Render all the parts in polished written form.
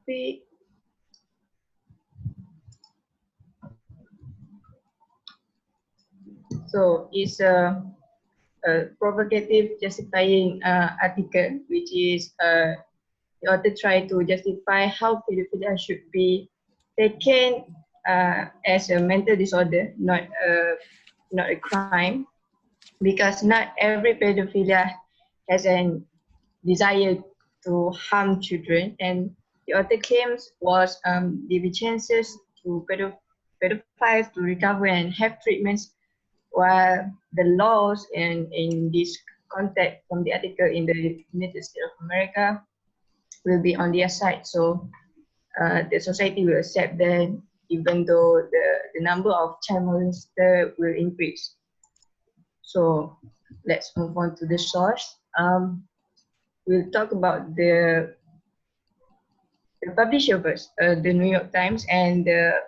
topic. So it's a provocative justifying article, which is the author try to justify how pedophilia should be taken as a mental disorder, not a crime, because not every pedophilia has an desire to harm children, and the author claims was the chances to pedophiles to recover and have treatments, while the laws in this context from the article in the United States of America will be on their side. So the society will accept that even though the number of child molesters will increase. So let's move on to the source. We'll talk about the publisher first, the New York Times, and the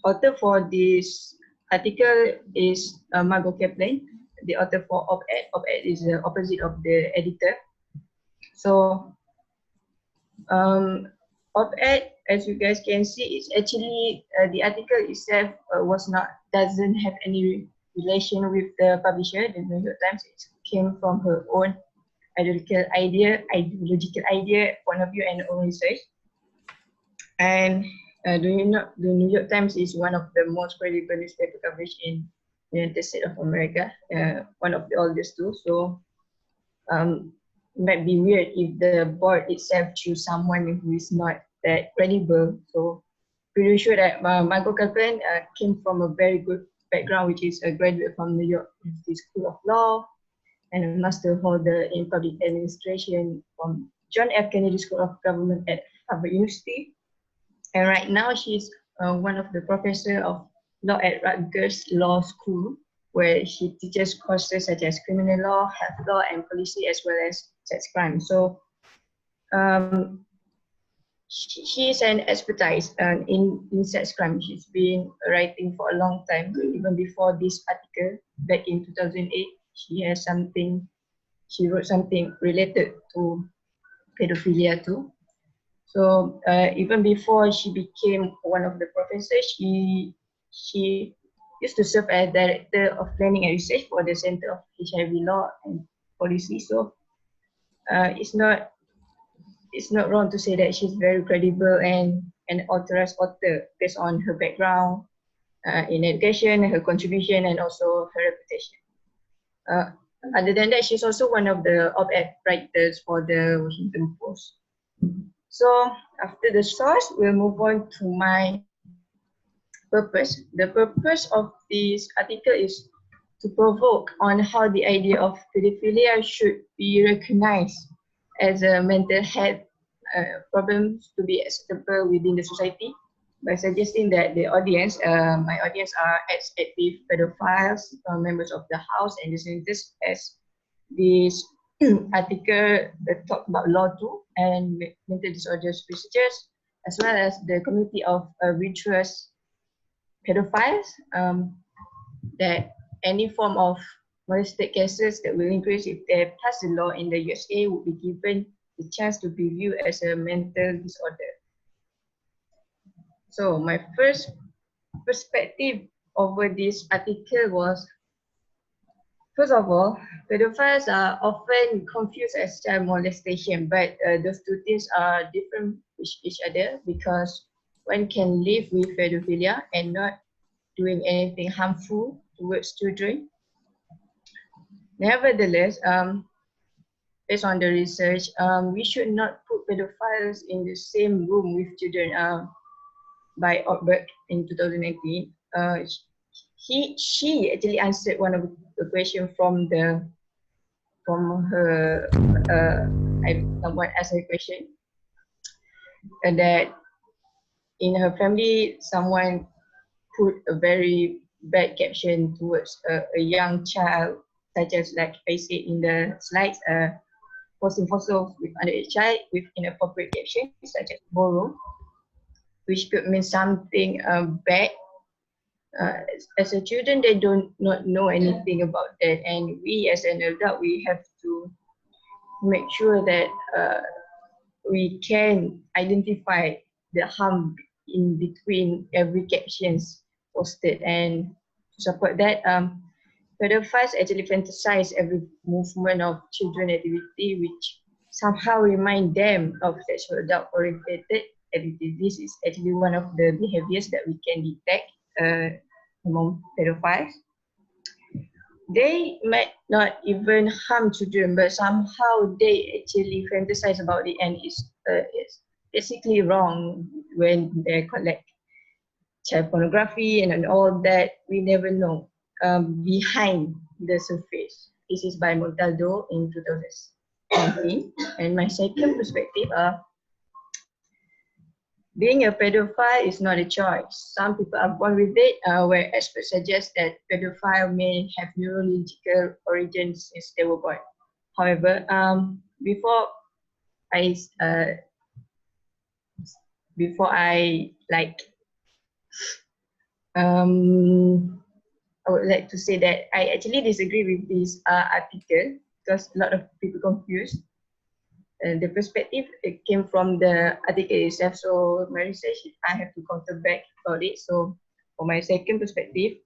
author for this article is Margot Kaplan. The author for op-ed. Op-ed is the opposite of the editor. So op-ed, as you guys can see, is actually the article itself doesn't have any relation with the publisher, the New York Times. It came from her own ideological idea, point of view, and own research. And the New York Times is one of the most credible newspaper coverage in the United States of America, one of the oldest too. So it might be weird if the board itself choose someone who is not that credible. So pretty sure that Margot Kaplan came from a very good background, which is a graduate from New York University School of Law and a master holder in public administration from John F. Kennedy School of Government at Harvard University. And right now she's one of the professors of law at Rutgers Law School, where she teaches courses such as criminal law, health law, and policy, as well as sex crime. So she is an expertise in sex crime. She's been writing for a long time, even before this article back in 2008. She wrote something related to pedophilia too. So even before she became one of the professors, she used to serve as director of planning and research for the Center of HIV Law and Policy. So it's not wrong to say that she's very credible and an authorized author based on her background in education, her contribution, and also her reputation. Other than that, she's also one of the op-ed writers for the Washington Post. So after the source, we'll move on to my purpose. The purpose of this article is to provoke on how the idea of pedophilia should be recognized as a mental health problem to be acceptable within the society, by suggesting that the audience, my audience are ex-active pedophiles, members of the House and the Senators, as this article talk about law too, and mental disorders researchers, as well as the community of virtuous pedophiles, that any form of molested cases that will increase if they pass the law in the USA would be given the chance to be viewed as a mental disorder. So my first perspective over this article was, first of all, pedophiles are often confused as child molestation, but those two things are different with each other, because one can live with pedophilia and not doing anything harmful towards children. Nevertheless, based on the research, we should not put pedophiles in the same room with children. By Ortberg in 2019, she actually answered one of the question from her. Someone asked her question that in her family, someone put a very bad caption towards a young child, such as, like I said in the slides, posting photos with underage child with inappropriate caption such as borrow, which could mean something bad. As a children, they do not know anything about that, and we as an adult, we have to make sure that we can identify the harm in between every captions posted. And to support that, pedophiles actually fantasize every movement of children activity, which somehow remind them of sexual adult-oriented activity. This is actually one of the behaviors that we can detect among pedophiles. They might not even harm children, but somehow they actually fantasize about it, and it's basically wrong when they collect child pornography and all that. We never know behind the surface. This is by Montaldo in 2019. And my second perspective, being a pedophile is not a choice. Some people are born with it, where experts suggest that pedophile may have neurological origins since they were born. However, before I I would like to say that I actually disagree with this article, because a lot of people confused. The perspective, it came from the article itself, so my research, I have to counter back about it. So for my second perspective,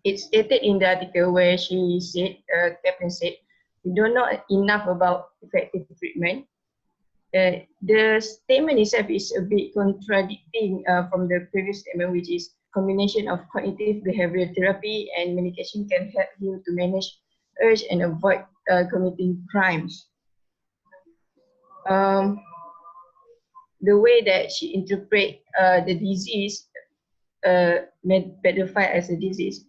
it's stated in the article where she said, Captain said, we don't know enough about effective treatment. The statement itself is a bit contradicting from the previous statement, which is combination of cognitive behavioral therapy and medication can help him to manage urge and avoid committing crimes. The way that she interprets the disease, pedophile as a disease,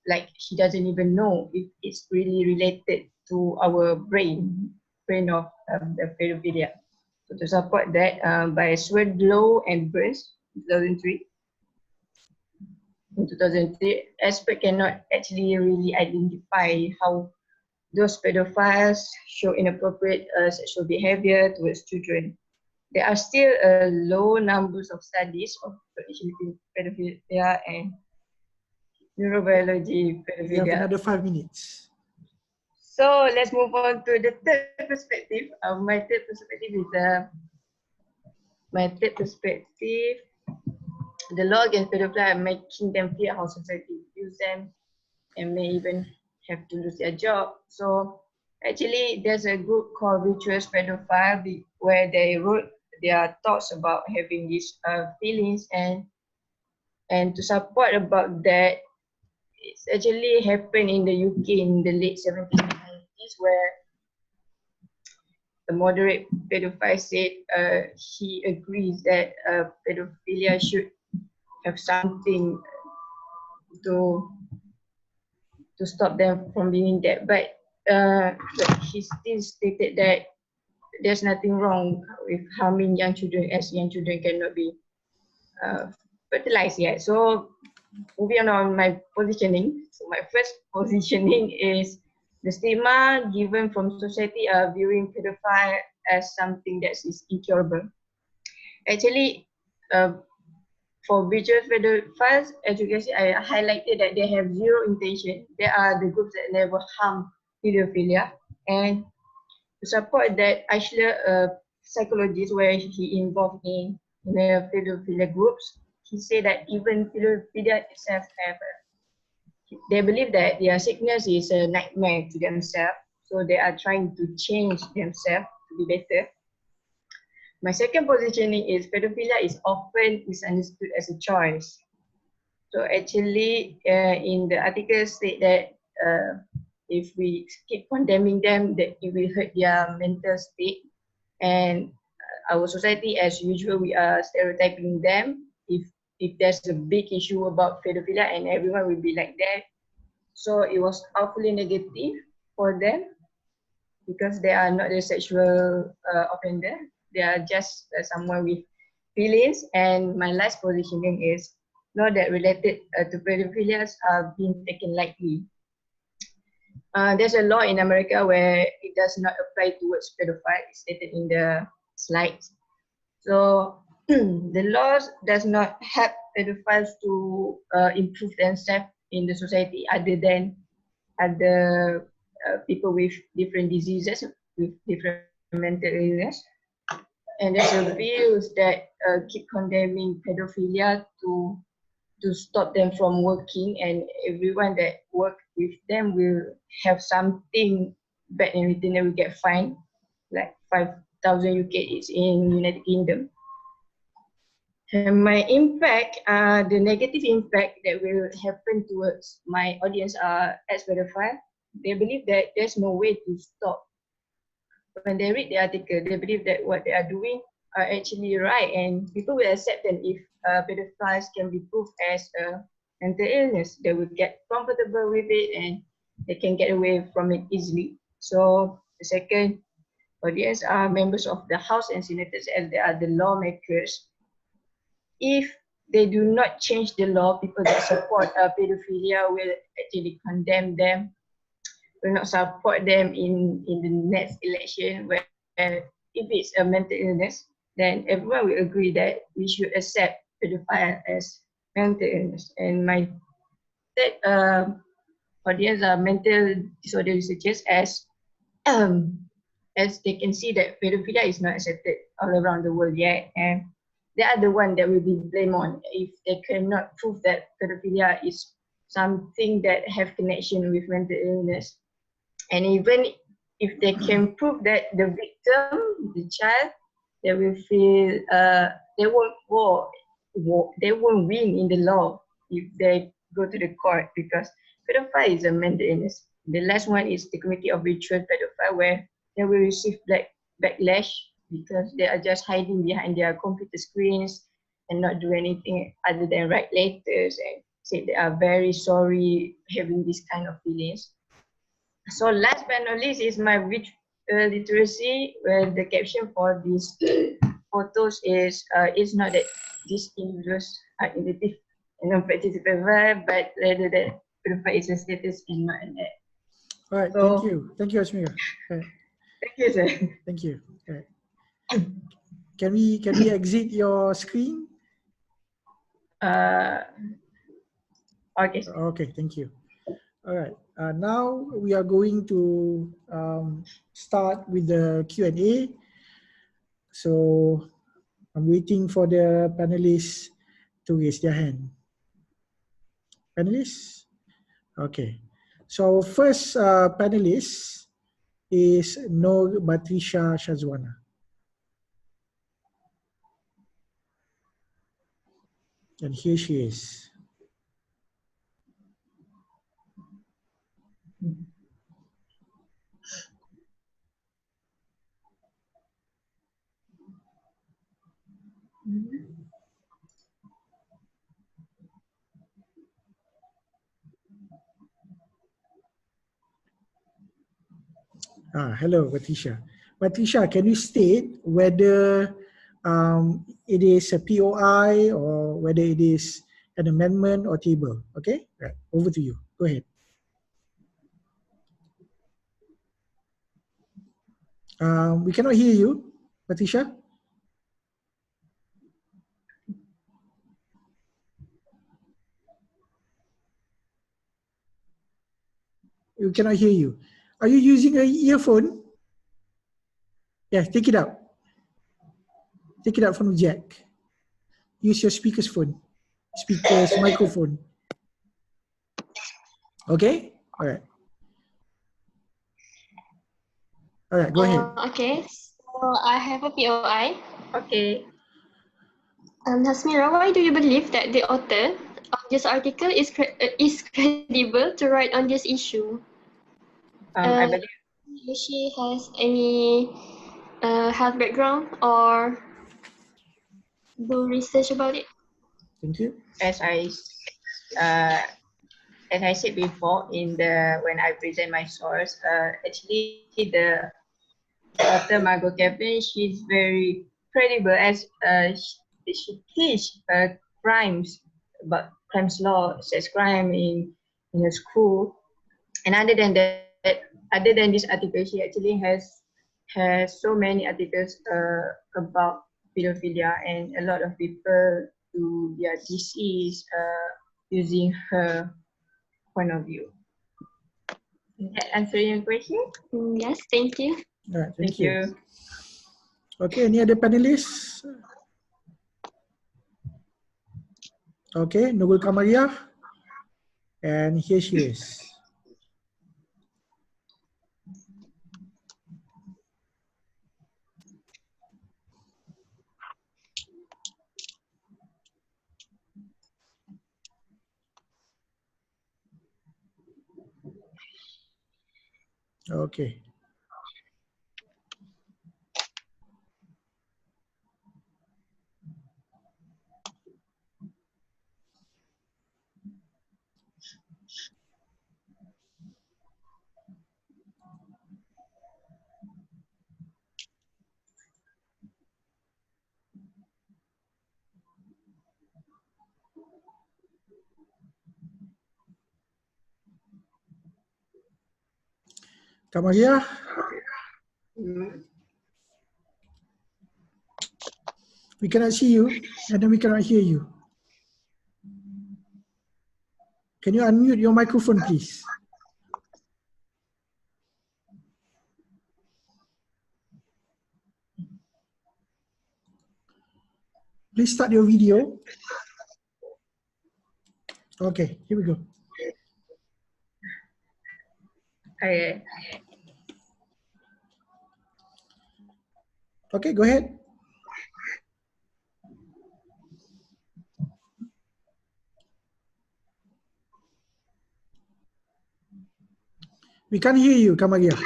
like she doesn't even know if it's really related to our brain of the pedophilia. So to support that, by Swerdlow and Burns, 2003, in 2003, experts cannot actually really identify how those pedophiles show inappropriate sexual behavior towards children. There are still low numbers of studies of connection between pedophilia and neurobiology pedophilia. We have another 5 minutes. So let's move on to the third perspective. My third perspective, the law against pedophilia are making them fear how society views them and may even have to lose their job. So actually, there's a group called Virtuous Pedophile where they wrote their thoughts about having these feelings, and to support about that, it's actually happened in the UK in the late 70s and 90s, where the moderate pedophile said he agrees that pedophilia should have something to stop them from doing that. But he still stated that there's nothing wrong with harming young children, as young children cannot be fertilized yet. So moving on my positioning. So my first positioning is the stigma given from society viewing pedophile as something that is incurable. Actually, for virtuous pedophiles, as you can see, I highlighted that they have zero intention. They are the groups that never harm pedophilia. And to support that, Eichler, a psychologist where he involved in the pedophilia groups, he said that even pedophilia itself they believe that their sickness is a nightmare to themselves, so they are trying to change themselves to be better. My second positioning is pedophilia is often misunderstood as a choice. So actually, in the article state that if we keep condemning them, that it will hurt their mental state. And our society, as usual, we are stereotyping them. If there's a big issue about pedophilia, and everyone will be like that. So it was awfully negative for them, because they are not a sexual offender. They are just someone with feelings. And my last positioning is law that related to pedophilia are being taken lightly. There's a law in America where it does not apply towards pedophiles, stated in the slides. So the laws does not help pedophiles to improve themselves in the society, other than other people with different diseases, with different mental illness. and there's a bills that keep condemning pedophilia to stop them from working, and everyone that work with them will have something bad in return. They will get fined like 5,000 UK is in United Kingdom. And my impact, the negative impact that will happen towards my audience are as pedophile. They believe that there's no way to stop. When they read the article, they believe that what they are doing are actually right, and people will accept them if pedophiles can be proved as a mental illness. They will get comfortable with it and they can get away from it easily. So the second audience are members of the House and Senators, as they are the lawmakers. If they do not change the law, people that support pedophilia will actually condemn them, will not support them in the next election, where if it's a mental illness, then everyone will agree that we should accept pedophile as mental illness. And my third audience are mental disorder researchers, as they can see that pedophilia is not accepted all around the world yet, and they are the one that will be blamed on if they cannot prove that pedophilia is something that have connection with mental illness. And even if they can prove that the victim, the child, they will feel they won't win in the law if they go to the court, because pedophile is a mental illness. The last one is the Committee of Virtual Pedophile, where they will receive backlash because they are just hiding behind their computer screens and not do anything other than write letters and say they are very sorry having this kind of feelings. So last but not least is my visual literacy, where the caption for these photos is it's not that these individuals are innovative and non-practice pedophile, but rather that pedophile is a status and not an act. All right, So, thank you, Asmira. Right. Thank you, sir. Thank you. Right. Can we exit your screen? Okay. Sir. Okay, thank you. All right. Now we are going to start with the Q&A. So I'm waiting for the panelists to raise their hand. Panelists? Okay. So our first panelist is Noor Batrisha Shazwana. And here she is. Hello, Batrisha. Batrisha, can you state whether it is a POI or whether it is an amendment or table? Okay, right. Over to you. Go ahead. We cannot hear you, Batrisha. We cannot hear you. Are you using an earphone? Yeah, take it out. Take it out from the jack. Use your speaker's microphone. Okay? All right. All right, go ahead. Okay, so I have a POI. Okay. Hasmira, why do you believe that the author of this article is credible to write on this issue? I believe she has any health background or do research about it? Thank you. as I said before when I present my source, actually the author Margot Kaplan, she's very credible, as she teach crimes about crimes law, sex crime in her school. And other than this article, she actually has so many articles about pedophilia, and a lot of people do their thesis using her point of view. Does that answer your question? Yes, thank you. All right, Thank you. Okay, any other panelists? Okay, Nurul Kamariah. And here she is. Okay. Kamariah? We cannot see you, and then we cannot hear you. Can you unmute your microphone, please? Please start your video. Okay, here we go. Okay. Okay, go ahead. We can't hear you, Kamariah.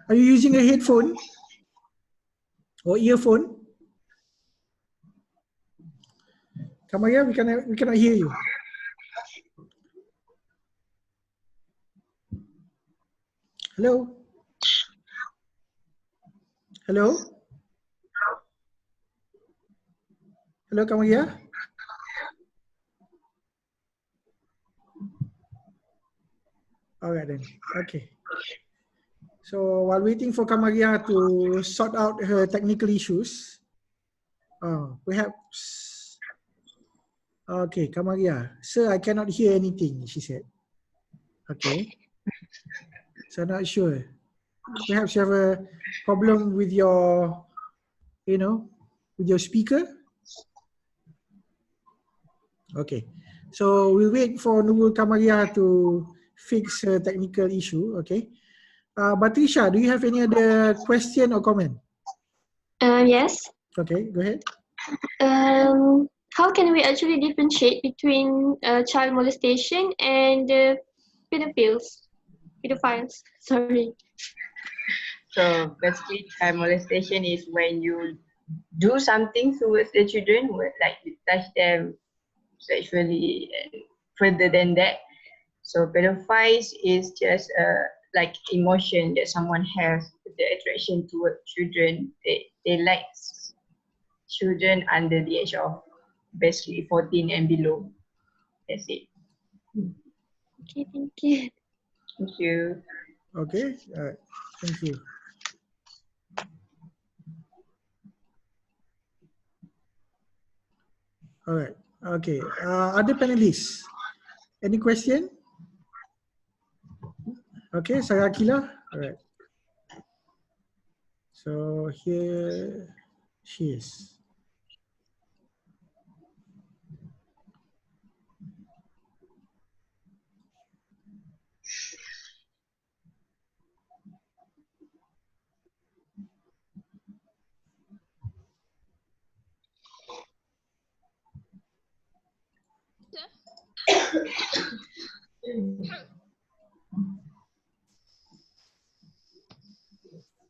Are you using a headphone or earphone? Kamariah, we cannot hear you. Hello? Hello? Hello, Kamariah? All right then. Okay. So while waiting for Kamariah to sort out her technical issues, perhaps. Okay, Kamariah. Sir, I cannot hear anything, she said. Okay. So I'm not sure. Perhaps you have a problem with your, with your speaker. Okay. So we'll wait for Nurul Kamariah to fix her technical issue. Okay. Batrisha, do you have any other question or comment? Yes. Okay, go ahead. How can we actually differentiate between child molestation and pedophiles? Sorry. So basically, child molestation is when you do something towards the children, like you touch them sexually and further than that. So pedophiles is just like emotion that someone has, the attraction toward children. They like children under the age of basically 14 and below. That's it. Okay, thank you. Thank you. Okay, thank you. All right. Okay. Other panelists, any question? Okay, Sarah Akila. All right. So here she is.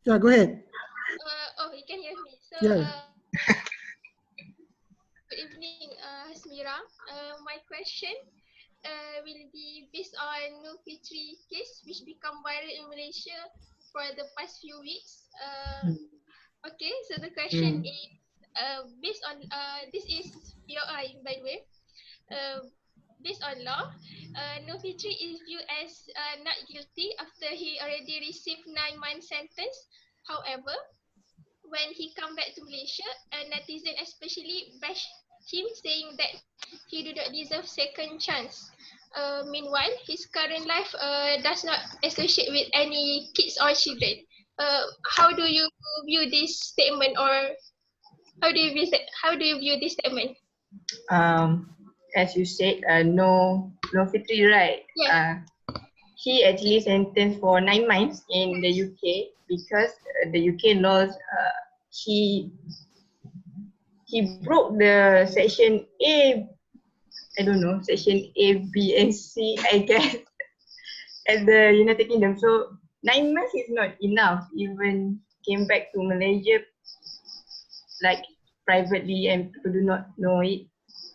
Yeah, go ahead. You can hear me. So, Yeah. good evening, Hasmira. My question will be based on No Fitri case, which become viral in Malaysia for the past few weeks. Okay, so the question is based on this is POI, by the way. Based on law, No Fitri is viewed as not guilty after he already received 9-month sentence. However, when he come back to Malaysia, a netizen especially bash him, saying that he do not deserve second chance. Meanwhile, his current life does not associate with any kids or children. how do you view this statement, or how do you view this statement? As you said, no Fitri, right? Yeah. He actually sentenced for 9 months in the UK because the UK laws, he broke the section A, I don't know, section A, B, and C, I guess, at the United Kingdom. So 9 months is not enough. Even came back to Malaysia like privately and people do not know it.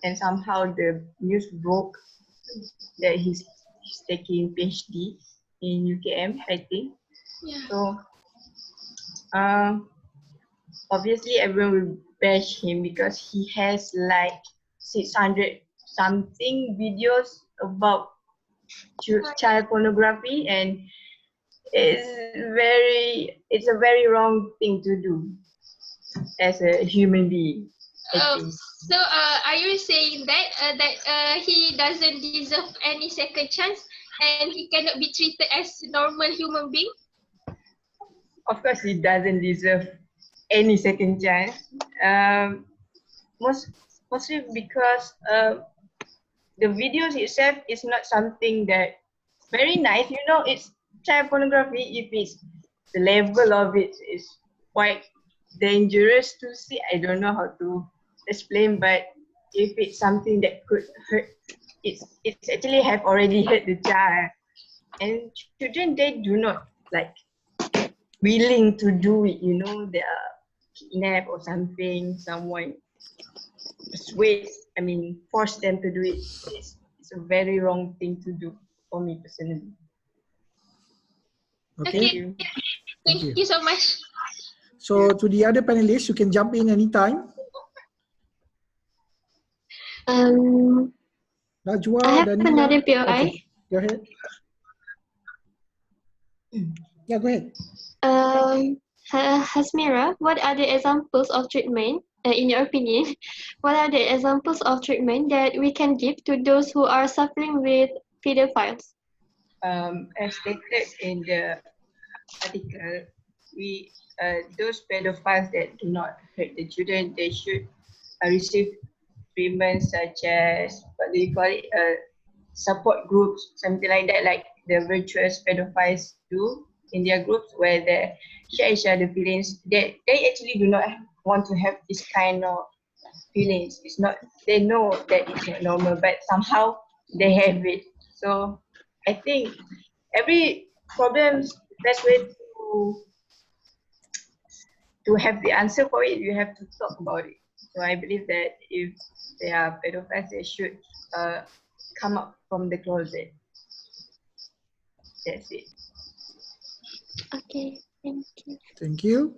And somehow the news broke that he's taking PhD in UKM, I think. Yeah. So obviously everyone will bash him because he has like 600 something videos about child pornography, and it's a very wrong thing to do as a human being, I think. So are you saying that he doesn't deserve any second chance and he cannot be treated as normal human being? Of course, he doesn't deserve any second chance. Mostly because the videos itself is not something that very nice. You know, it's child pornography. If it's the level of it is quite dangerous to see. I don't know how to explain, but if it's something that could hurt, it's actually have already hurt the child. And children, they do not like willing to do it. You know, they are kidnapped or something. Someone force them to do it. It's a very wrong thing to do for me personally. Okay. Thank you so much. So to the other panelists, you can jump in anytime. Najwa, I have Danila. another POI. Okay, go ahead. Yeah, go ahead. Hasmira, what are the examples of treatment, in your opinion, what are the examples of treatment that we can give to those who are suffering with pedophiles? As stated in the article, those pedophiles that do not hurt the children, they should receive treatment such as, what do you call it, support groups, something like that, like the virtuous pedophiles do in their groups, where they share each other feelings. They actually do not want to have this kind of feelings. It's not, they know that it's not normal, but somehow they have it. So I think every problem's best way to have the answer for it, you have to talk about it. So I believe that if they are pedophiles, they should come up from the closet. That's it. Okay, thank you. Thank you.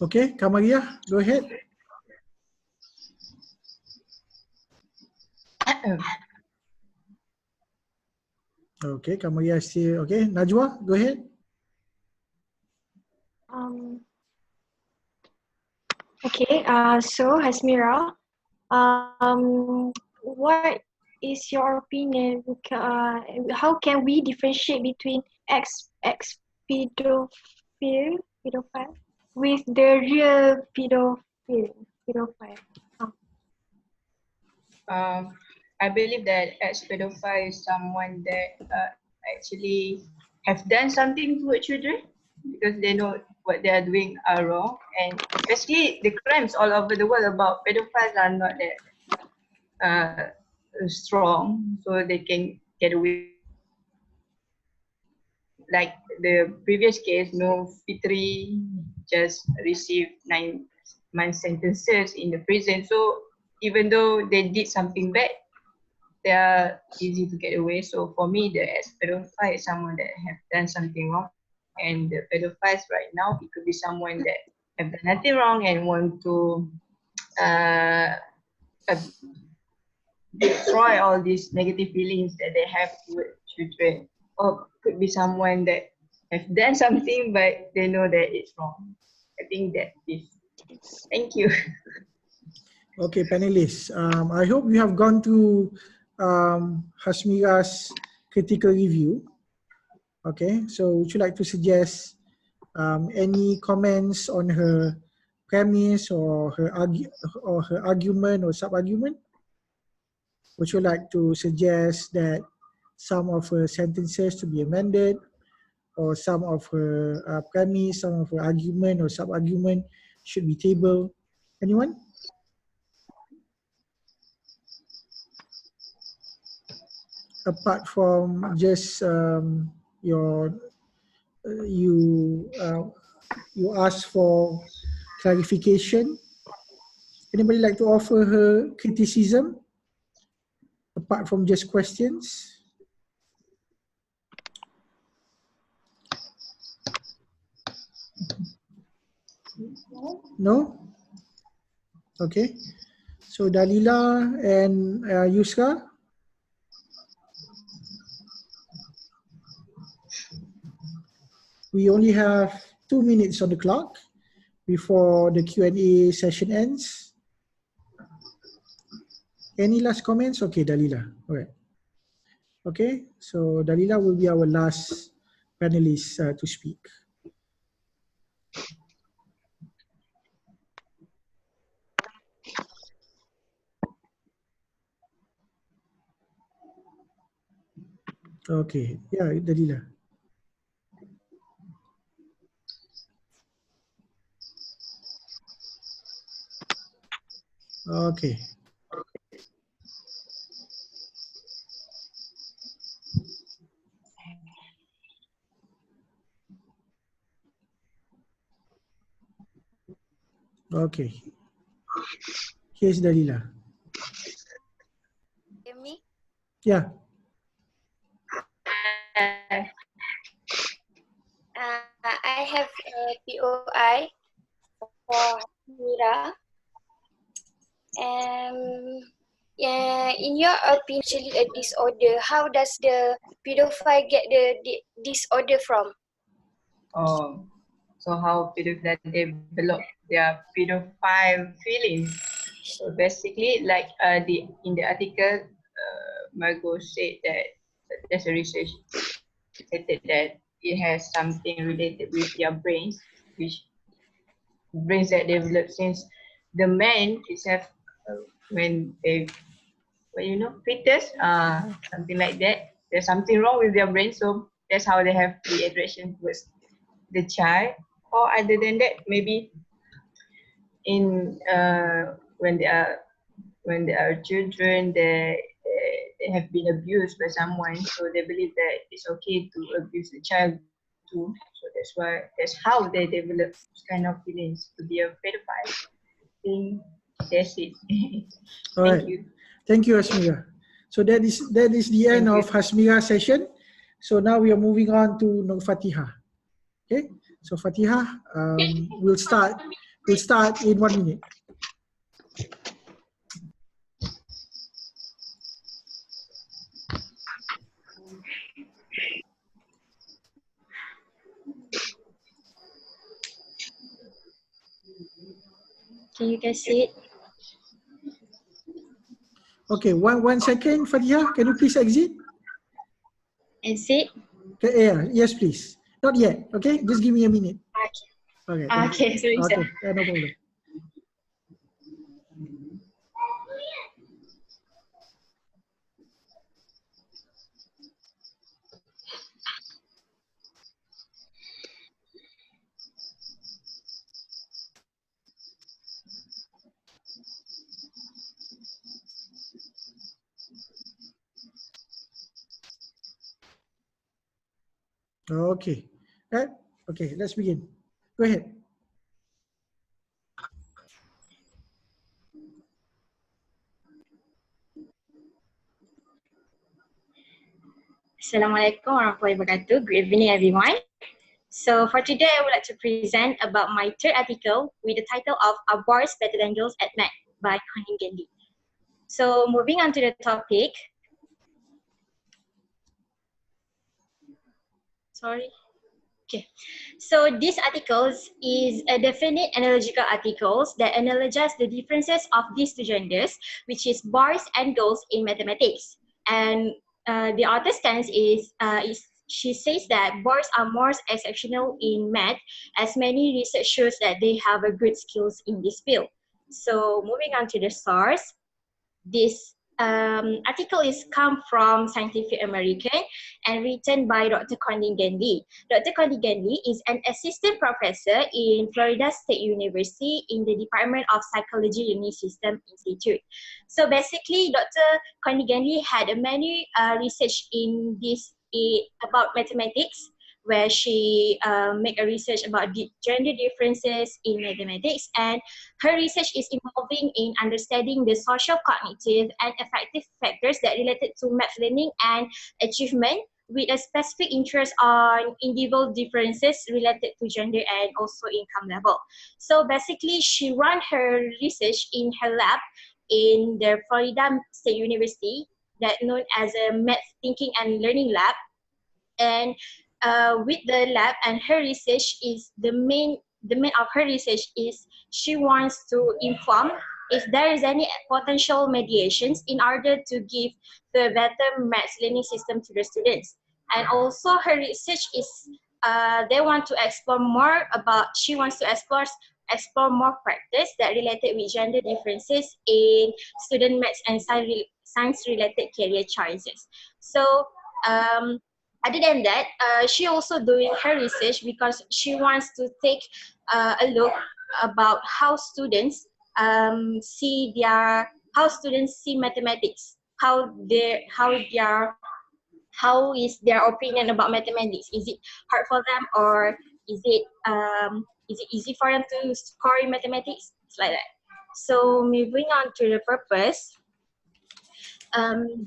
Okay, Kamaria, go ahead. Okay, Kamaria is still okay. Najwa, go ahead. Okay, so Hasmira, what is your opinion? How can we differentiate between ex pedophile with the real pedophile? I believe that ex-pedophile is someone that actually have done something to children because they know what they are doing are wrong, and especially the crimes all over the world about pedophiles are not that strong, so they can get away. Like the previous case, no Fitri just received 9 month sentences in the prison. So even though they did something bad, they are easy to get away. So for me, the pedophile is someone that have done something wrong, and the pedophiles right now, it could be someone that have done nothing wrong and want to uh, destroy all these negative feelings that they have toward children, or could be someone that have done something but they know that it's wrong. I think that is. Thank you. Okay, panelists. I hope you have gone through Hasmira's critical review. Okay, so would you like to suggest any comments on her premise or her argument or sub-argument? Would you like to suggest that some of her sentences to be amended, or some of her premise, some of her argument or sub-argument should be tabled? Anyone? Apart from just your you ask for clarification, anybody like to offer her criticism apart from just questions? No? Okay. So Dalila and Yusra? We only have 2 minutes on the clock before the Q&A session ends. Any last comments? Okay, Dalila. All right. Okay, so Dalila will be our last panelist to speak. Okay, yeah, Dalila. Okay. Okay. Here's Dalila. Hear me? Yeah. I have a POI for Mira. Yeah, in your opinion, actually a disorder. How does the pedophile get the disorder from? So how pedophile develop their pedophile feelings. So basically, like in the article, Margot said that there's a research stated that it has something related with their brains, which brains that develop since the man itself when they, well, you know, fetus, something like that. There's something wrong with their brain, so that's how they have the attraction towards the child. Or other than that, maybe in when they are children, they have been abused by someone, so they believe that it's okay to abuse the child too. So that's how they develop this kind of feelings to be a pedophile. I think that's it. All right. Thank you. Thank you, Hasmira. So that is the end of Hasmira's session. So now we are moving on to Nur Fatiha. Okay. So Fatiha, we'll start in 1 minute. Can you guys see it? Okay, one second, Fatiha. Can you please exit? Exit? Okay, yeah, yes, please. Not yet. Okay, just give me a minute. Okay. Okay, sorry, sir. Okay, yeah, no problem. Okay. Right. Okay, let's begin. Go ahead. Assalamualaikum warahmatullahi wabarakatuh. Good evening, everyone. So for today, I would like to present about my third article with the title of Are Boys Better Than Girls at Math by Conning. So moving on to the topic. Sorry. Okay. So this articles is a definite analogical articles that analogize the differences of these two genders, which is boys and girls in mathematics. And the author's stance is she says that boys are more exceptional in math, as many research shows that they have a good skills in this field. So moving on to the source, this article is come from Scientific American and written by Dr. Conning Lee. Dr. Conning Lee is an assistant professor in Florida State University in the Department of Psychology Learning System Institute. So basically, Dr. Conning Lee had many research in this about mathematics, where she make a research about the gender differences in mathematics, and her research is involving in understanding the social, cognitive, and affective factors that related to math learning and achievement, with a specific interest on individual differences related to gender and also income level. So basically, she ran her research in her lab in the Florida State University, that known as a Math Thinking and Learning Lab. And with the lab and her research is the main of her research is she wants to inform if there is any potential mediations in order to give the better maths learning system to the students. And also her research is they want to explore more about, she wants to explore more practice that related with gender differences in student maths and science related career choices. So other than that, she also doing her research because she wants to take a look about how students see mathematics, how is their opinion about mathematics. Is it hard for them, or is it easy for them to score in mathematics? It's like that. So moving on to the purpose.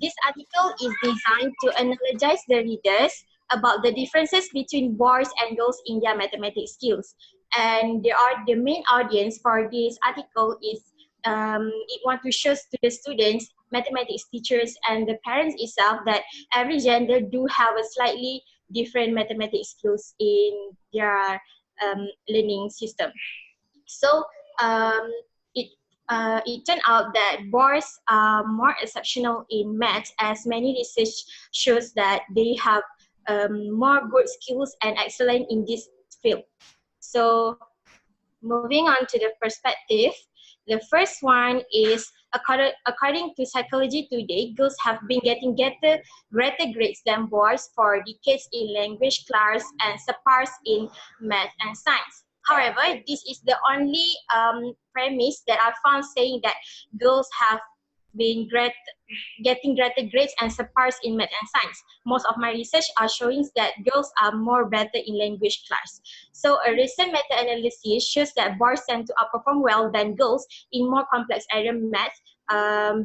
This article is designed to analogize the readers about the differences between boys and girls in their mathematics skills. And the main audience for this article is it wants to show to the students, mathematics teachers, and the parents itself that every gender do have a slightly different mathematics skills in their learning system. So it turned out that boys are more exceptional in math, as many research shows that they have more good skills and excellent in this field. So moving on to the perspective, the first one is according to Psychology Today, girls have been getting greater grades than boys for decades in language class and surpass in math and science. However, this is the only premise that I found saying that girls have been getting greater grades and surpass in math and science. Most of my research are showing that girls are more better in language class. So a recent meta-analysis shows that boys tend to outperform well than girls in more complex area math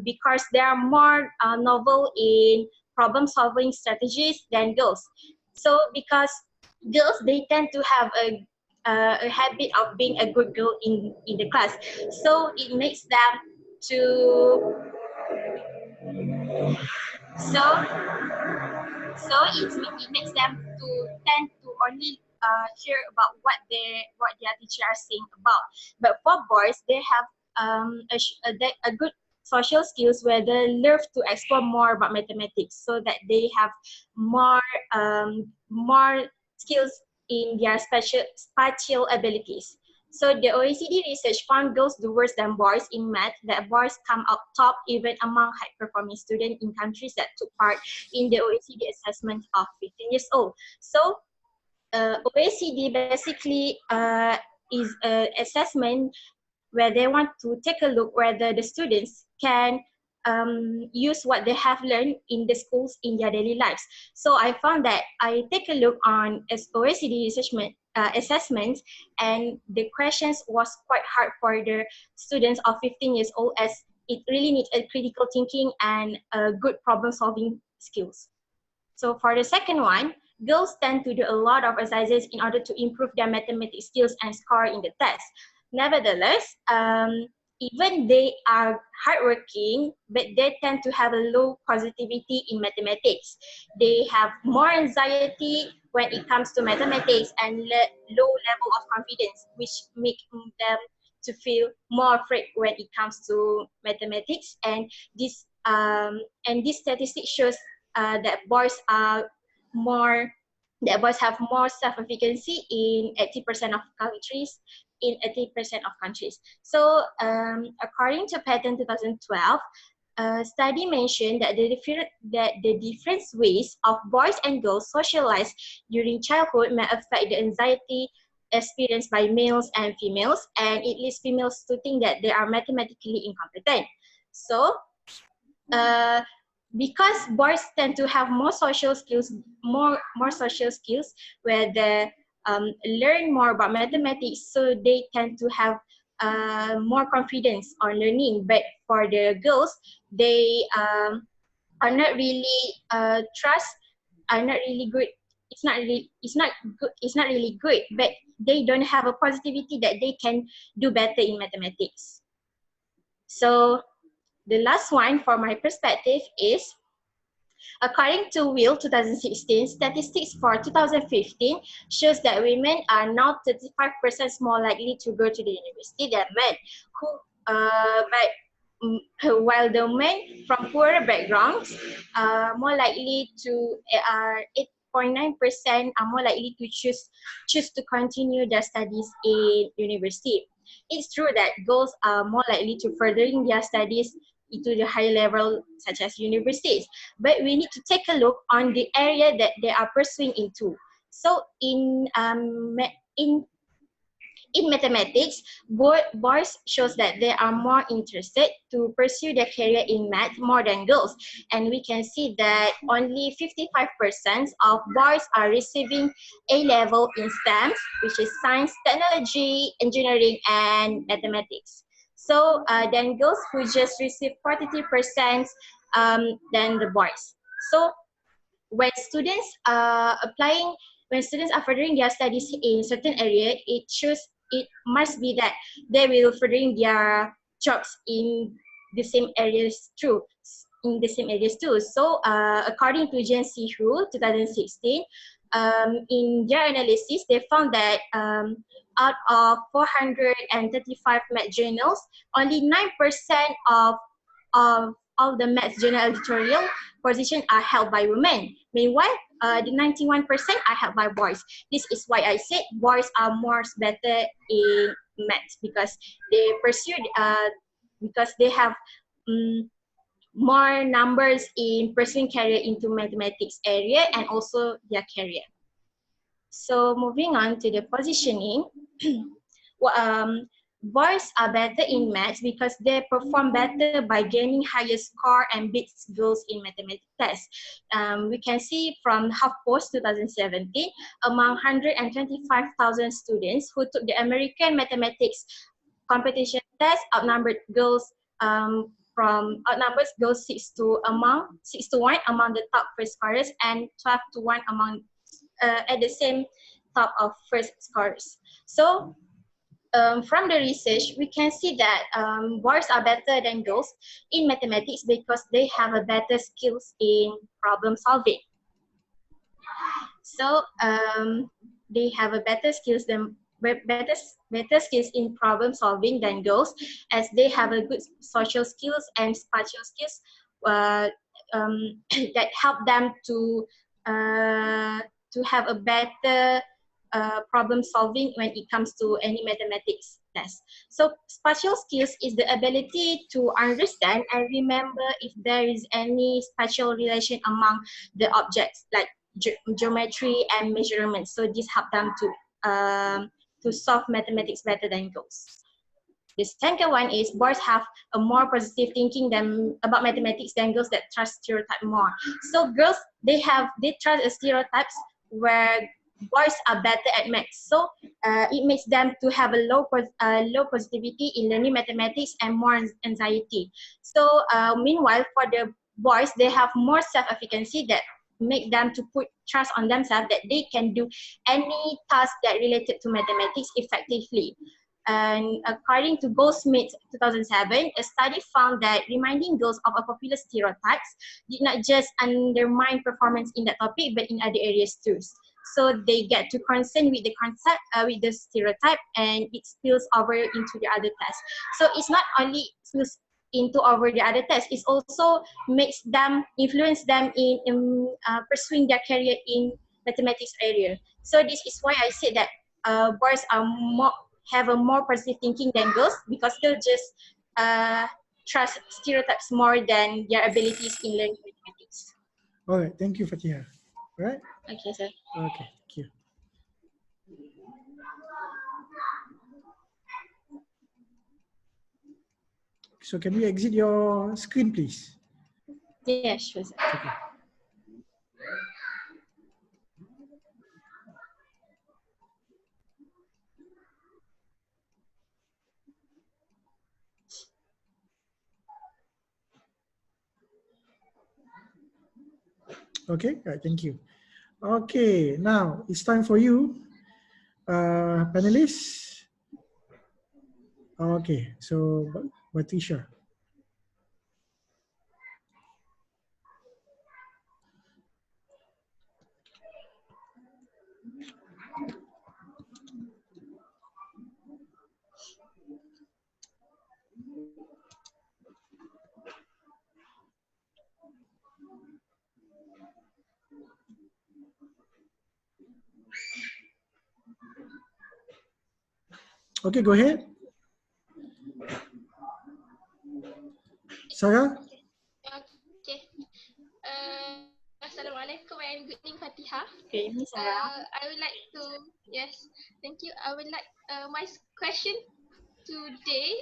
because they are more novel in problem-solving strategies than girls. So because girls, they tend to have a habit of being a good girl in the class. So it makes them to it makes them to tend to only hear about what their teacher are saying about. But for boys, they have a good social skills where they learn to explore more about mathematics, so that they have more skills in their spatial abilities. So the OECD research found girls do worse than boys in math, that boys come out top even among high-performing students in countries that took part in the OECD assessment of 15 years old. So OECD basically is an assessment where they want to take a look whether the students can use what they have learned in the schools in their daily lives. So I found that I take a look on OECD assessments, and the questions was quite hard for the students of 15 years old, as it really needs a critical thinking and good problem solving skills. So for the second one, girls tend to do a lot of exercises in order to improve their mathematics skills and score in the test. Nevertheless, even they are hardworking, but they tend to have a low positivity in mathematics. They have more anxiety when it comes to mathematics and low level of confidence, which make them to feel more afraid when it comes to mathematics. And this statistic shows that boys have more self-efficacy in 80% of countries. So according to Patent 2012, a study mentioned that the different ways of boys and girls socialize during childhood may affect the anxiety experienced by males and females, and it leads females to think that they are mathematically incompetent. So because boys tend to have more social skills, where they learn more about mathematics, so they tend to have more confidence on learning. But for the girls, they are not really are not really good. It's not really good, but they don't have a positivity that they can do better in mathematics. So the last one for my perspective is, according to Will 2016, statistics for 2015 shows that women are now 35% more likely to go to the university than men, while the men from poorer backgrounds are more likely to 8.9% are more likely to choose to continue their studies in university. It's true that girls are more likely to furthering their studies into the higher level, such as universities, but we need to take a look on the area that they are pursuing into. So in mathematics, boys shows that they are more interested to pursue their career in math more than girls. And we can see that only 55% of boys are receiving A-level in STEM, which is science, technology, engineering, and mathematics. So then girls who just receive 43% than the boys. So when students are furthering their studies in certain area, it must be that they will furthering their jobs in the same areas too. So according to Jen C. Hu 2016, in their analysis, they found that out of 435 math journals, only 9% of all the math journal editorial positions are held by women. Meanwhile, the 91% are held by boys. This is why I said boys are more better in math, because they pursued because they have more numbers in pursuing career into mathematics area and also their career. So moving on to the positioning, boys are better in maths because they perform better by gaining higher score and beats girls in mathematics tests. We can see from HuffPost 2017, among 125,000 students who took the American mathematics competition test, outnumbered girls 6 to 1 among the top first scorers and 12 to 1 among at the same top of first scorers. So from the research, we can see that boys are better than girls in mathematics because they have a better skills in problem solving. So they have a better skills in problem solving than girls, as they have a good social skills and spatial skills that help them to have a better problem solving when it comes to any mathematics test. So spatial skills is the ability to understand and remember if there is any spatial relation among the objects, like geometry and measurements. So this help them to solve mathematics better than girls. The second one is boys have a more positive thinking about mathematics than girls that trust stereotype more. So girls, they trust stereotypes where boys are better at maths. So it makes them to have a low positivity in learning mathematics and more anxiety. So meanwhile, for the boys, they have more self-efficacy that make them to put trust on themselves that they can do any task that related to mathematics effectively. And according to Goldsmith 2007, a study found that reminding girls of a popular stereotypes did not just undermine performance in that topic, but in other areas too. So they get too concerned with the concept, with the stereotype, and it spills over into the other tests. So it's not only spills into over the other tests, it also makes them, influence them in pursuing their career in mathematics area. So this is why I said that boys are have a more positive thinking than girls, because they'll just trust stereotypes more than their abilities in learning mathematics. All right, thank you, Fatiha. All right. Okay, sir. Okay, thank you. So can we exit your screen, please? Yeah, sure, sir. Okay. Okay, all right, thank you. Okay, now it's time for you, panelists. Okay, so Batisha. Okay, go ahead. Sarah? Okay. Assalamualaikum and good evening, Fatiha. Okay, Miss Sarah. I would like to, yes, thank you. I would like, my question today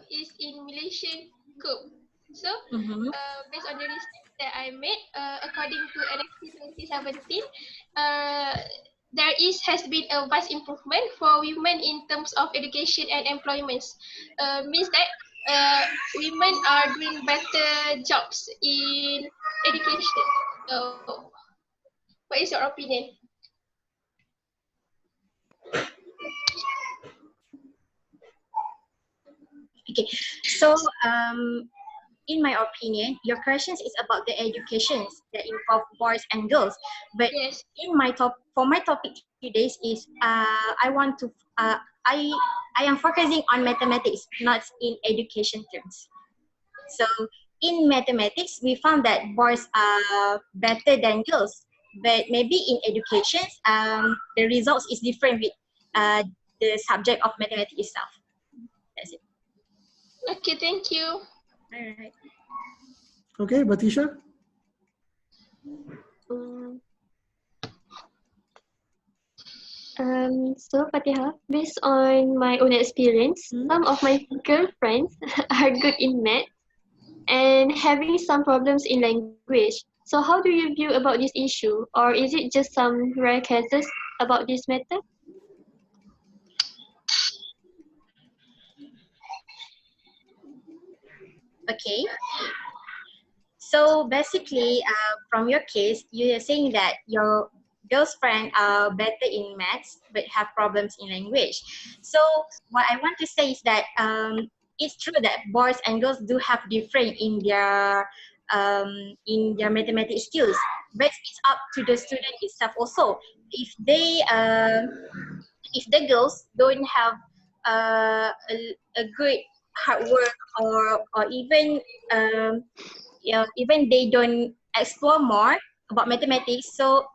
is in Malaysian code. So, based on the research that I made, according to NFP 2017, there has been a vast improvement for women in terms of education and employment. Means that women are doing better jobs in education. So, what is your opinion? Okay, so in my opinion, your questions is about the educations that involve boys and girls. But Yes. in my for my topic today is I want to I am focusing on mathematics, not in education terms. So in mathematics, we found that boys are better than girls, but maybe in education, the results is different with the subject of mathematics itself. That's it. Okay, thank you. All right. Okay, Batisha? So Fatiha, based on my own experience, some of my girlfriends are good in math and having some problems in language. So how do you view about this issue, or is it just some rare cases about this matter? Okay. So basically, from your case, you are saying that your girlfriend are better in maths but have problems in language. So what I want to say is that it's true that boys and girls do have different in their mathematics skills, but it's up to the student itself also. If the girls don't have a good hard work, or even even they don't explore more about mathematics, so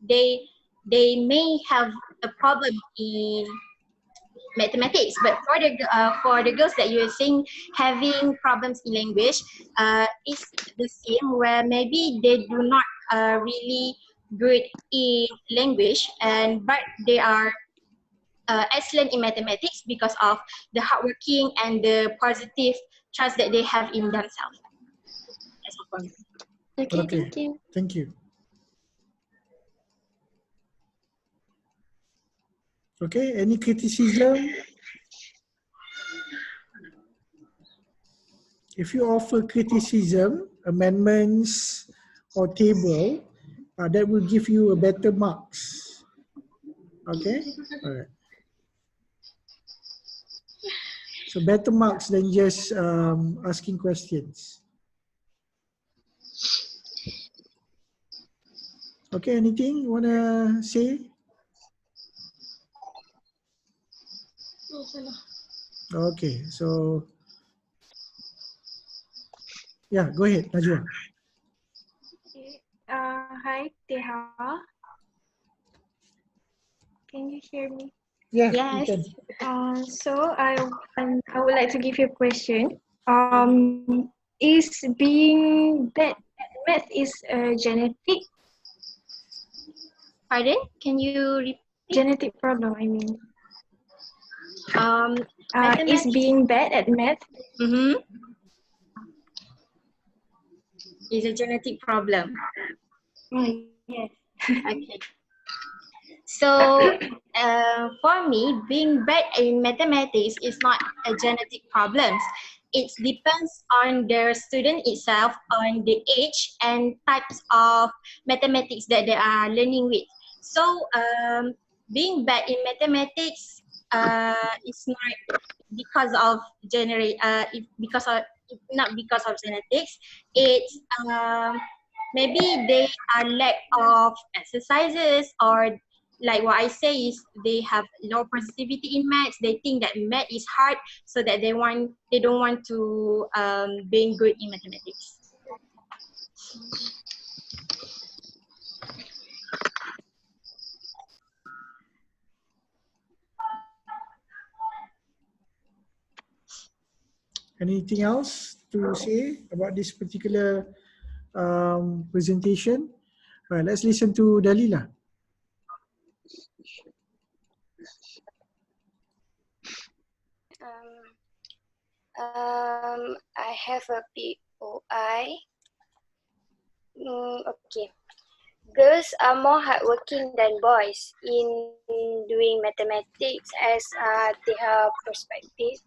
they may have a problem in mathematics. But for the girls that you're saying having problems in language, it's the same, where maybe they do not really good in language, but they are excellent in mathematics because of the hardworking and the positive trust that they have in themselves. That's all for me. Okay, thank you. Thank you. Okay, any criticism? If you offer criticism, amendments, or table, that will give you a better marks. Okay, all right. So better marks than just asking questions. Okay, anything you wanna say? Okay, so yeah, go ahead, Najwa. Okay. Hi, Teha. Can you hear me? Yeah, you Yes. can. So I would like to give you a question. Is being bad at math is a Pardon? Can you repeat? genetic problem? I mean, is Mathematics. being bad at math? Is a genetic problem. Yes. Okay. So for me, being bad in mathematics is not a genetic problem. It depends on the student itself, on the age and types of mathematics that they are learning with. So being bad in mathematics is not because of not because of genetics. It's maybe they are lack of exercises, or like what I say is they have low positivity in maths. They think that math is hard, so that they don't want to being good in mathematics. Anything else to say about this particular presentation? All right, let's listen to Dalila. I have a POI. Okay. Girls are more hardworking than boys in doing mathematics, as they have perspective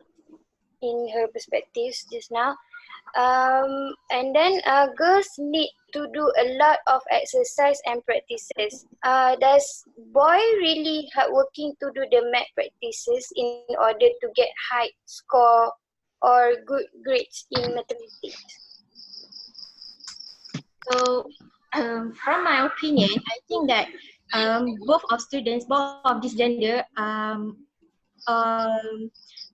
in her perspectives just now. And then girls need to do a lot of exercise and practices. Does boy really hardworking to do the math practices in order to get high score or good grades in mathematics? So from my opinion, I think that both of this gender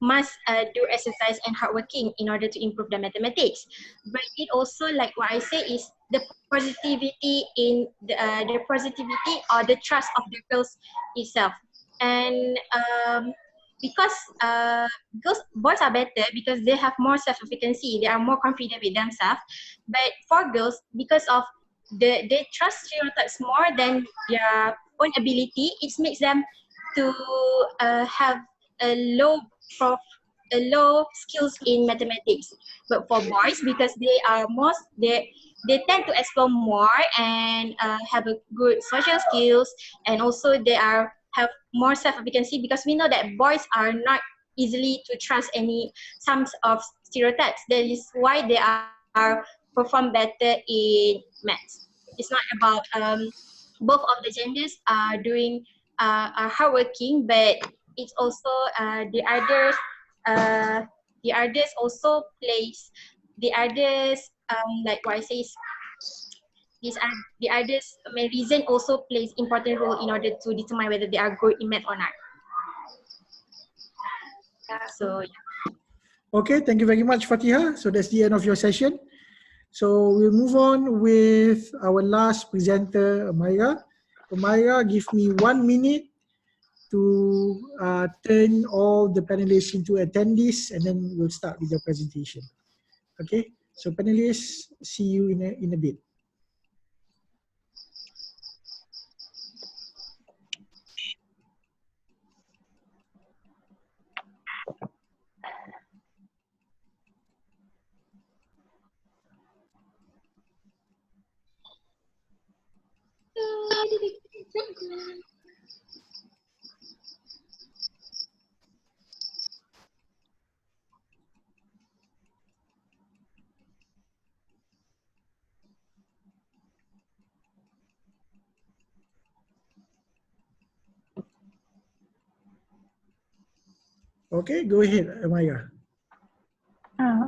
must do exercise and hardworking in order to improve the mathematics. But it also, like what I say, is the positivity in the positivity or the trust of the girls itself. And because boys are better because they have more self-efficacy, they are more confident with themselves. But for girls, because of they trust stereotypes more than their own ability, it makes them to have a low skills in mathematics. But for boys, because they tend to explore more and have a good social skills, and also they have more self-efficacy, because we know that boys are not easily to trust some of stereotypes. That is why they are perform better in maths. It's not about both of the genders are doing are hardworking, but it's also the others also plays the others like what I say is these are the others main reason also plays important role in order to determine whether they are good in math or not. So yeah. Okay, thank you very much, Fatiha. So that's the end of your session. So we'll move on with our last presenter, Amira. Amira, give me 1 minute to turn all the panelists into attendees, and then we'll start with the presentation. Okay, so panelists, see you in a bit. Okay, go ahead, Maya.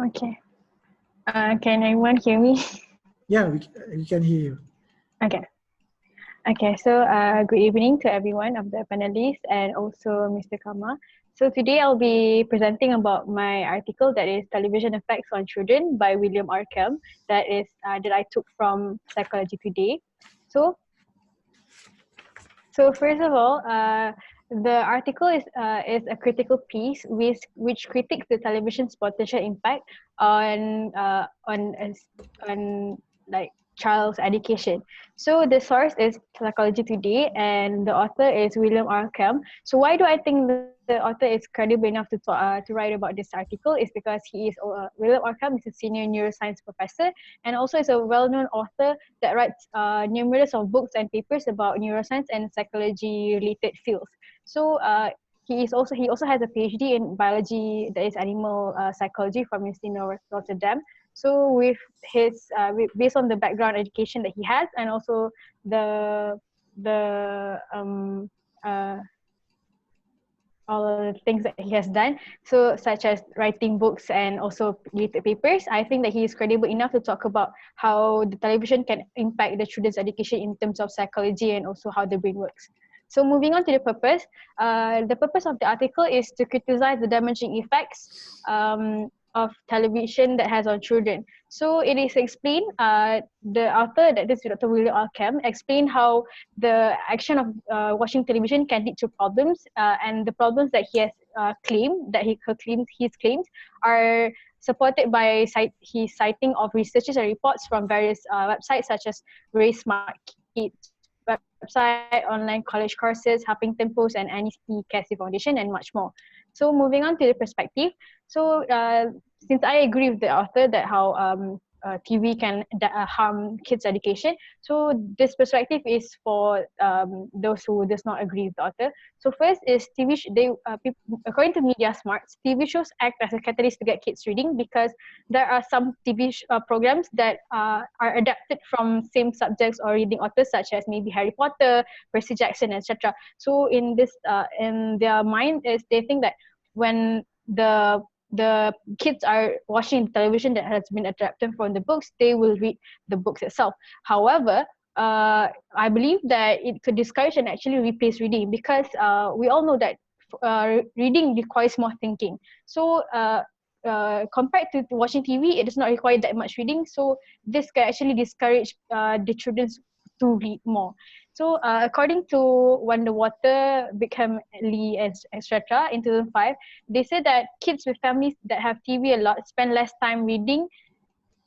Okay. Can anyone hear me? Yeah, we can hear you. Okay. Okay, so good evening to everyone of the panelists and also Mr. Kama. So today I'll be presenting about my article that is Television Effects on Children by William R. Kemp that I took from Psychology Today. So first of all, the article is a critical piece which critiques the television's potential impact on like child's education. So the source is Psychology Today, and the author is William R. Kemp. So why do I think the author is credible enough to write about this article? Is because William R. Kemp is a senior neuroscience professor and also is a well-known author that writes numerous of books and papers about neuroscience and psychology-related fields. So he also has a PhD in biology, that is animal psychology, from University of Rotterdam. So with his based on the background education that he has, and also the all the things that he has done, so such as writing books and also related papers, I think that he is credible enough to talk about how the television can impact the children's education in terms of psychology and also how the brain works. So moving on to the purpose of the article is to criticize the damaging effects of television that has on children. So it is explained, the author, that is Dr. William R. Kemp, explained how the action of watching television can lead to problems, and the problems that he has claimed, his claims are supported by his citing of researches and reports from various websites such as Raise Smart Kids website, online college courses, Huffington Post, and NEC Cassie Foundation, and much more. So moving on to the perspective. So since I agree with the author that how TV can harm kids' education, so this perspective is for those who does not agree with the author. So first is according to Media Smarts, TV shows act as a catalyst to get kids reading because there are some TV programs that are adapted from same subjects or reading authors, such as maybe Harry Potter, Percy Jackson, etc. So in their mind is they think that when the kids are watching television that has been adapted from the books, they will read the books itself. However, I believe that it could discourage and actually replace reading because we all know that reading requires more thinking. So compared to watching TV, it does not require that much reading. So this can actually discourage the children to read more. So according to When the Water Became Lee, etc. in 2005, they said that kids with families that have TV a lot spend less time reading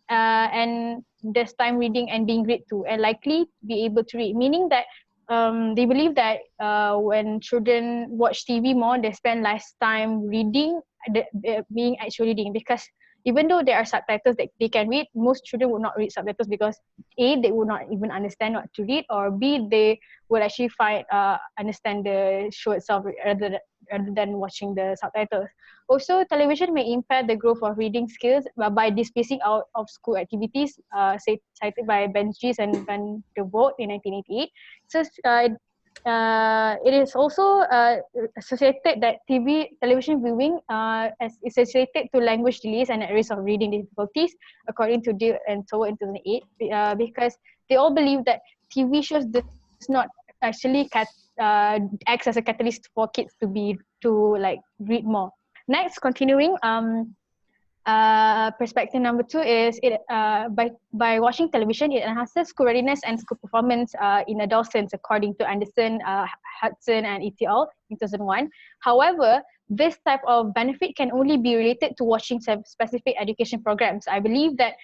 and less time reading and being read to, and likely be able to read, meaning that they believe that when children watch TV more, they spend less time reading, being actually reading, because even though there are subtitles that they can read, most children would not read subtitles because A, they would not even understand what to read, or B, they would actually understand the show itself rather than watching the subtitles. Also, television may impair the growth of reading skills by dispacing out of school activities, cited by Benjis and Van der Voort in 1988. So it is also associated that television viewing is associated to language delays and at risk of reading difficulties, according to Dale and Tower in 2008, because they all believe that TV shows does not actually acts as a catalyst for kids to read more. Next, continuing, perspective number 2 is by watching television, it enhances school readiness and school performance in adolescence, according to Anderson, Hudson, and et al. in 2001. However, this type of benefit can only be related to watching specific education programs. I believe that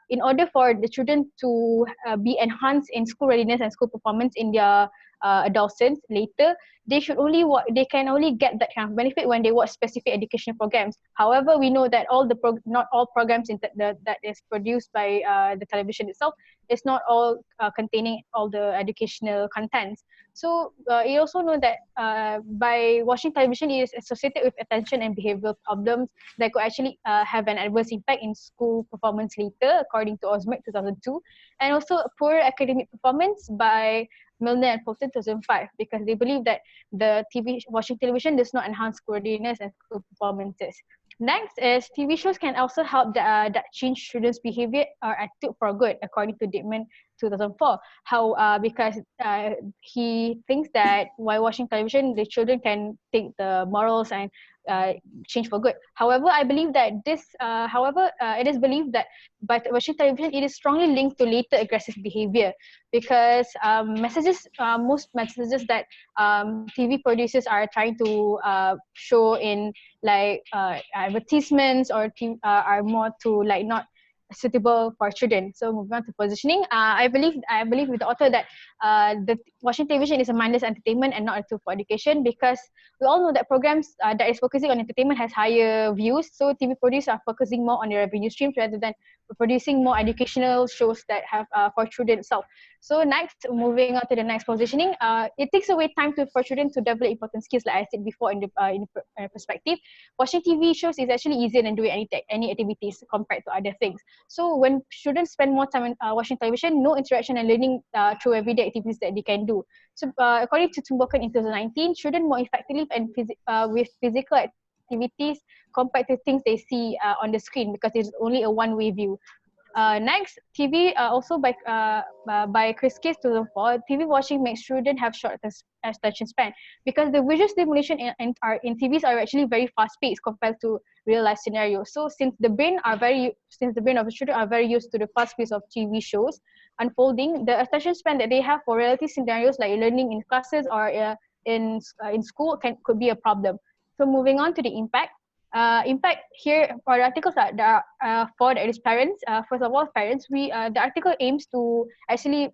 in order for the children to be enhanced in school readiness and school performance in their adolescence later, they can only get that kind of benefit when they watch specific education programs. However, we know that not all programs that is produced by the television itself is not all containing all the educational contents. So you also know that by watching television, it is associated with attention and behavioral problems that could actually have an adverse impact in school performance later, according to Osmek 2002, and also poor academic performance by Milner and Fulton 2005, because they believe that watching television does not enhance school readiness and school performances. Next is TV shows can also help that change students' behavior or attitude for good, according to Dickman 2004. Because he thinks that while watching television, the children can take the morals and change for good. However, I believe that it is believed that by watching television, it is strongly linked to later aggressive behavior, because most messages that TV producers are trying to show in like advertisements or are more to like not suitable for children. So moving on to positioning, I believe with the author that the watching television is a mindless entertainment and not a tool for education, because we all know that programs that is focusing on entertainment has higher views. So TV producers are focusing more on their revenue streams rather than producing more educational shows that have for children itself. So next, moving on to the next positioning, it takes away time for children to develop important skills, like I said before in the perspective. Watching TV shows is actually easier than doing any activities compared to other things. So when students spend more time watching television, no interaction and learning through everyday activities that they can do. So according to Tumbokan in 2019, children more effectively and with physical activities compared to things they see on the screen, because it's only a one-way view. Next, TV also by Chris Case 2004, TV watching makes students have short attention span, because the visual stimulation in TVs are actually very fast paced compared to real life scenarios. So since the brain of the children are very used to the fast pace of TV shows unfolding, the attention span that they have for reality scenarios like learning in classes or in school could be a problem. So moving on to the impact. Impact here for the articles that are for the parents. First of all, parents, the article aims to actually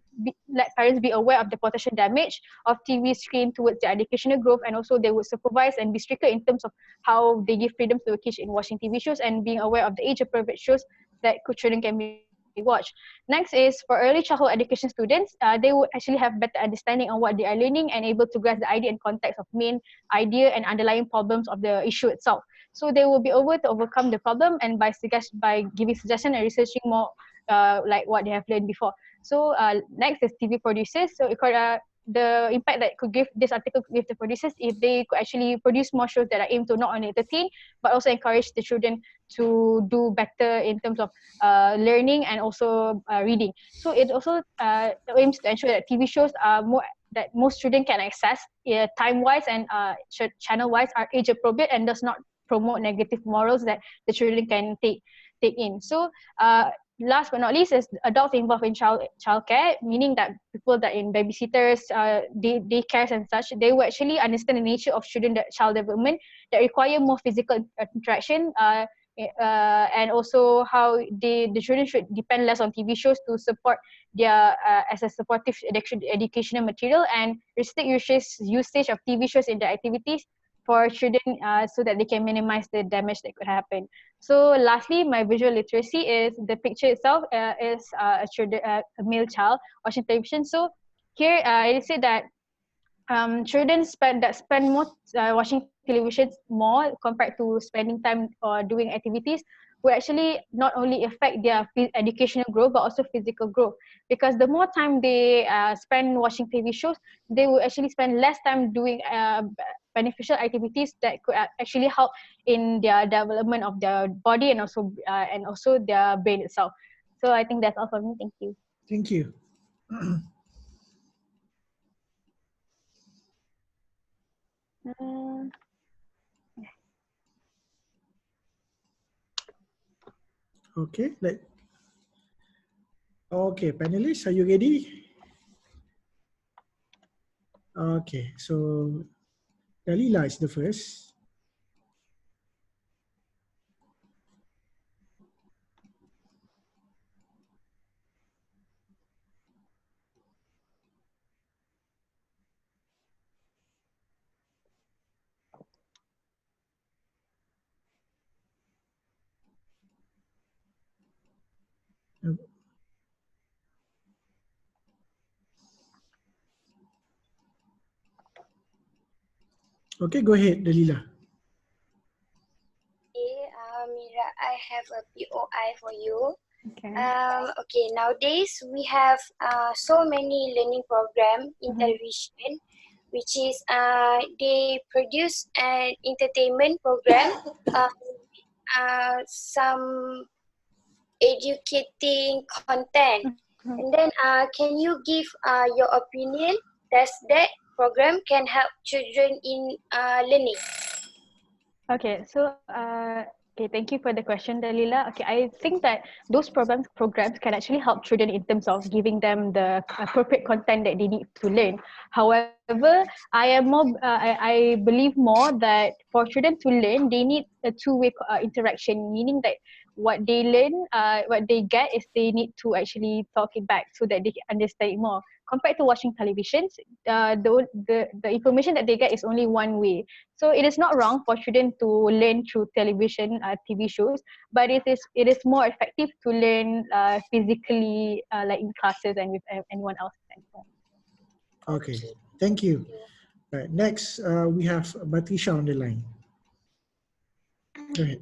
let parents be aware of the potential damage of TV screen towards their educational growth, and also they would supervise and be stricter in terms of how they give freedom to the kids in watching TV shows and being aware of the age appropriate shows that children can be watched. Next is for early childhood education students, they would actually have better understanding on what they are learning and able to grasp the idea and context of main idea and underlying problems of the issue itself. So they will be able to overcome the problem and by giving suggestion and researching more like what they have learned before. So next is TV producers. So the impact that this article could give the producers if they could actually produce more shows that are aimed to not only entertain but also encourage the children to do better in terms of learning and also reading. So it also aims to ensure that TV shows are more that most students can access time-wise and channel-wise are age-appropriate and does not promote negative morals that the children can take in. So last but not least is adults involved in childcare, meaning that people that in babysitters, daycares and such, they will actually understand the nature of child development that require more physical interaction and also how the children should depend less on TV shows to support their as a supportive educational material and restrict usage of TV shows in their activities for children so that they can minimize the damage that could happen. So lastly, my visual literacy is the picture itself is a male child watching television. So here it said that children spend more watching television more compared to spending time or doing activities will actually not only affect their educational growth but also physical growth, because the more time they spend watching TV shows, they will actually spend less time doing beneficial activities that could actually help in their development of their body and also their brain itself. So I think that's all for me. Thank you. Thank you. Okay, okay, panelists, are you ready? Okay, so Dalila is the first. Okay, go ahead, Dalila. Okay, Mira, I have a POI for you. Okay. Okay, nowadays we have so many learning program in television, which is they produce an entertainment program, some educating content. And then can you give your opinion? Does that program can help children in learning? Okay, so okay, thank you for the question, Dalila. Okay, I think that those programs can actually help children in terms of giving them the appropriate content that they need to learn. However, I believe more that for children to learn, they need a two-way interaction, meaning that what they learn, what they get is they need to actually talk it back so that they can understand it more. Compared to watching televisions, the information that they get is only one way. So it is not wrong for children to learn through television, TV shows, but it is more effective to learn physically, like in classes and with anyone else. Okay, thank you. Right, next we have Batrisha on the line. Go ahead.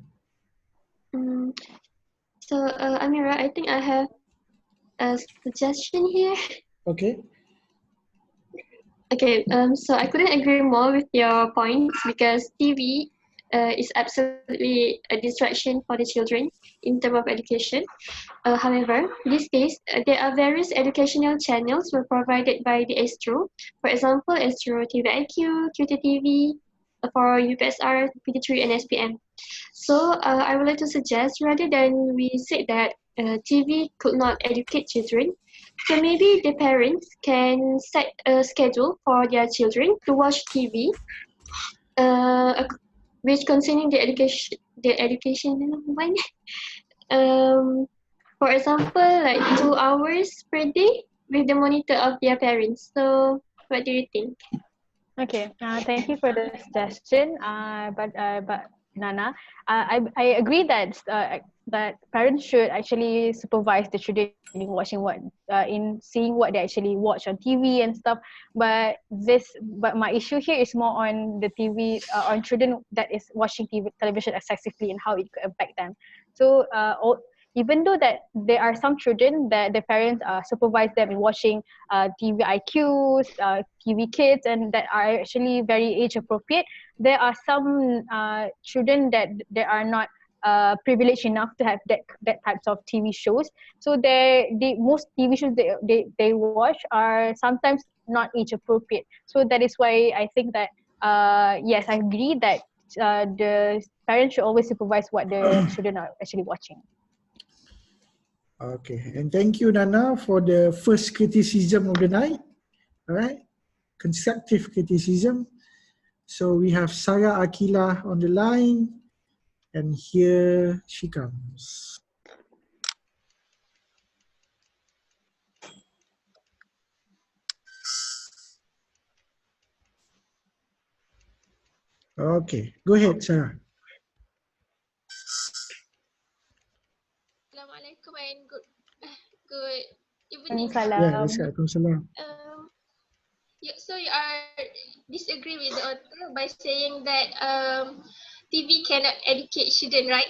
So Amira, I think I have a suggestion here. Okay. Okay, so I couldn't agree more with your points because TV is absolutely a distraction for the children in terms of education. However, in this case, there are various educational channels were provided by the Astro. For example, Astro TV IQ, QTTV, for UPSR, PT3, and SPM. So I would like to suggest rather than we say that TV could not educate children, so maybe the parents can set a schedule for their children to watch TV, which concerning the education one. For example, like 2 hours per day with the monitor of their parents. So, what do you think? Okay, thank you for the suggestion. But Nana, I agree that parents should actually supervise the children in watching in seeing what they actually watch on TV and stuff. But my issue here is more on the TV on children that is watching television excessively and how it could affect them. So even though that there are some children that the parents supervise them in watching TV IQs, TV Kids, and that are actually very age appropriate, there are some children that they are not privileged enough to have that types of TV shows. So the most TV shows they watch are sometimes not age appropriate. So that is why I think that yes, I agree that the parents should always supervise what the children are actually watching. Okay, and thank you, Nana, for the first criticism of the night. All right, constructive criticism. So we have Sarah Akila on the line, and here she comes. Okay, go ahead, Sarah. Assalamualaikum and good evening. Yeah, Waalaikumsalam. So you are disagree with the author by saying that TV cannot educate children, right?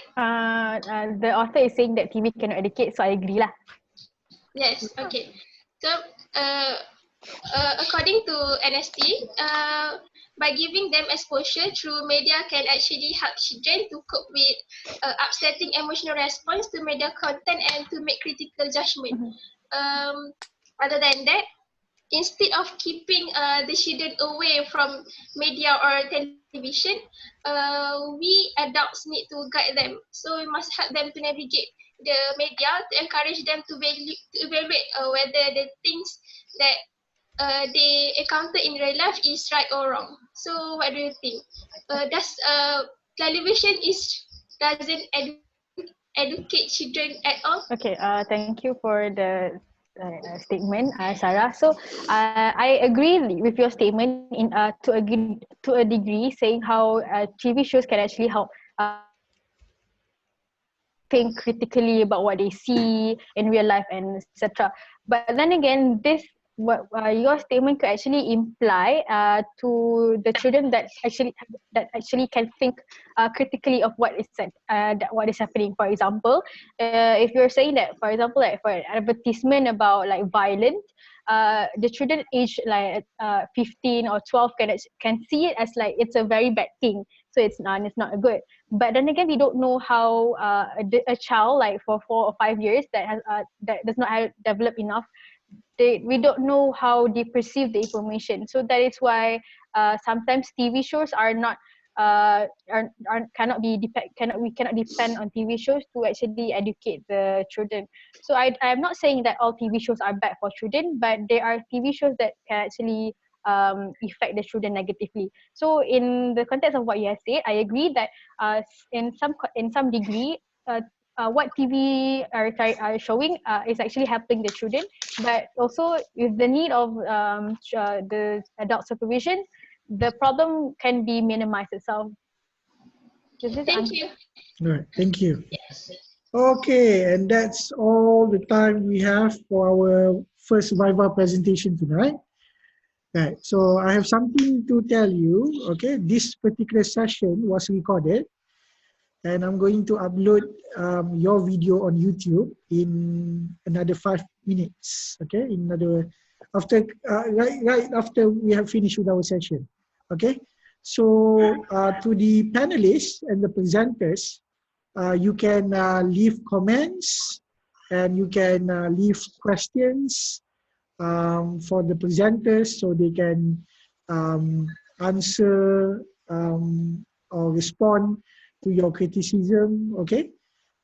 The author is saying that TV cannot educate, so I agree lah. Yes. Okay. So according to NST, by giving them exposure through media can actually help children to cope with upsetting emotional response to media content and to make critical judgment. Other than that, instead of keeping the children away from media or television, we adults need to guide them. So we must help them to navigate the media to encourage them to evaluate whether the things that they encounter in real life is right or wrong. So what do you think? Does television doesn't educate children at all? Okay, thank you for the statement, Sarah. So I agree with your statement to a degree, saying how TV shows can actually help think critically about what they see in real life and etc. But then again, this what your statement could actually imply to the children that actually can think critically of what is said, what is happening. For example, if you're saying that, for example, like for an advertisement about like violence, the children aged like 15 or 12 can see it as like it's a very bad thing, so it's not good. But then again, we don't know how a child like for 4 or 5 years that does not have developed enough, we don't know how they perceive the information. So that is why sometimes TV shows are not we cannot depend on TV shows to actually educate the children. So I'm not saying that all TV shows are bad for children, but there are TV shows that can actually affect the children negatively. So in the context of what you have said, I agree that in some degree, what TV are showing is actually helping the children, but also with the need of the adult supervision, the problem can be minimized itself. Thank you. All right, thank you. Okay, and that's all the time we have for our first Viva presentation tonight. Right, so I have something to tell you. Okay, this particular session was recorded, and I'm going to upload your video on YouTube in another 5 minutes. Okay, in another right after we have finished with our session. Okay, so to the panelists and the presenters, you can leave comments and you can leave questions for the presenters so they can answer or respond to your criticism. Okay,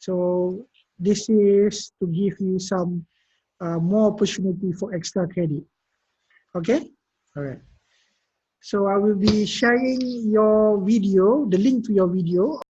so this is to give you some more opportunity for extra credit. Okay, all right. So I will be sharing your video, the link to your video